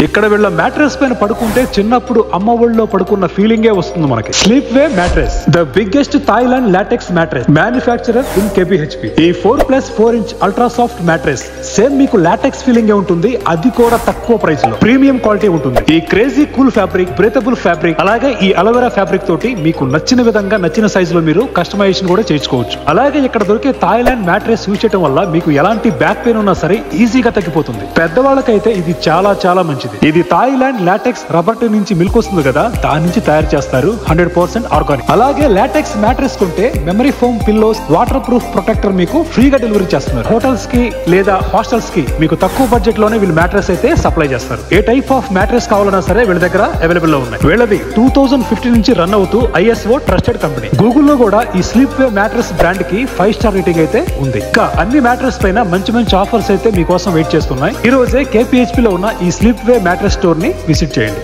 ఇక్కడ వీళ్ళ మ్యాట్రెస్ పైన పడుకుంటే చిన్నప్పుడు అమ్మ ఒళ్ళో పడుకున్న ఫీలింగే వస్తుంది మనకి. Sleep way mattress, the biggest Thailand LaTeX mattress, manufacturer in KPHP. ఈ 4+4 inch ultra soft mattress same మీకు లాటెక్స్ ఫీలింగే ఉంటుంది, అది కూడా తక్కువ ప్రైస్ లో ప్రీమియం క్వాలిటీ ఉంటుంది. ఈ క్రేజీ కూల్ ఫ్యాబ్రిక్, బ్రేతబుల్ ఫ్యాబ్రిక్, అలాగే ఈ అలోవెరా ఫ్యాబ్రిక్ తోటి మీకు నచ్చిన విధంగా నచ్చిన సైజ్ లో మీరు కస్టమైజేషన్ కూడా చేయించుకోవచ్చు. అలాగే ఇక్కడ దొరికే థాయిలాండ్ మ్యాట్రెస్ యూజ్ చేయడం వల్ల మీకు ఎలాంటి బ్యాక్ పెయిన్ ఉన్నా సరే ఈజీగా తగ్గిపోతుంది. పెద్దవాళ్ళకైతే ఇది చాలా చాలా మంచిది. ఇది థాయిలాండ్ లాటెక్స్ రబ్బర్ నుంచి మిల్క్ వస్తుంది కదా, దాని నుంచి తయారు చేస్తారు. 100% ఆర్గానిక్. అలాగే లాటెక్స్ మ్యాట్రెస్ కొంటే memory foam pillows, water proof protector మీకు ఫ్రీగా డెలివరీ చేస్తున్నారు. హోటల్స్ కి లేదా హాస్టల్స్ కి మీకు తక్కువ బడ్జెట్ లోనే వీళ్ళు మ్యాట్రెస్ అయితే సప్లై చేస్తారు. ఏ టైప్ ఆఫ్ మ్యాట్రెస్ కావాలన్నా సరే వీళ్ళ దగ్గర అవైలబుల్ లో ఉన్నాయి. వీళ్ళది 2015 నుంచి రన్ అవుతూ ISO ట్రస్టెడ్ కంపెనీ. గూగుల్లో కూడా ఈ స్లీప్ వే మ్యాట్రెస్ బ్రాండ్ కి 5 స్టార్ రేటింగ్ అయితే ఉంది. ఇంకా అన్ని మ్యాట్రెస్ పైన మంచి మంచి ఆఫర్స్ అయితే మీకోసం వెయిట్ చేస్తున్నాయి. ఈ రోజే KPHP లో ఉన్న ఈ స్లీప్ వే మ్యాట్రెస్ స్టోర్ ని విజిట్ చేయండి.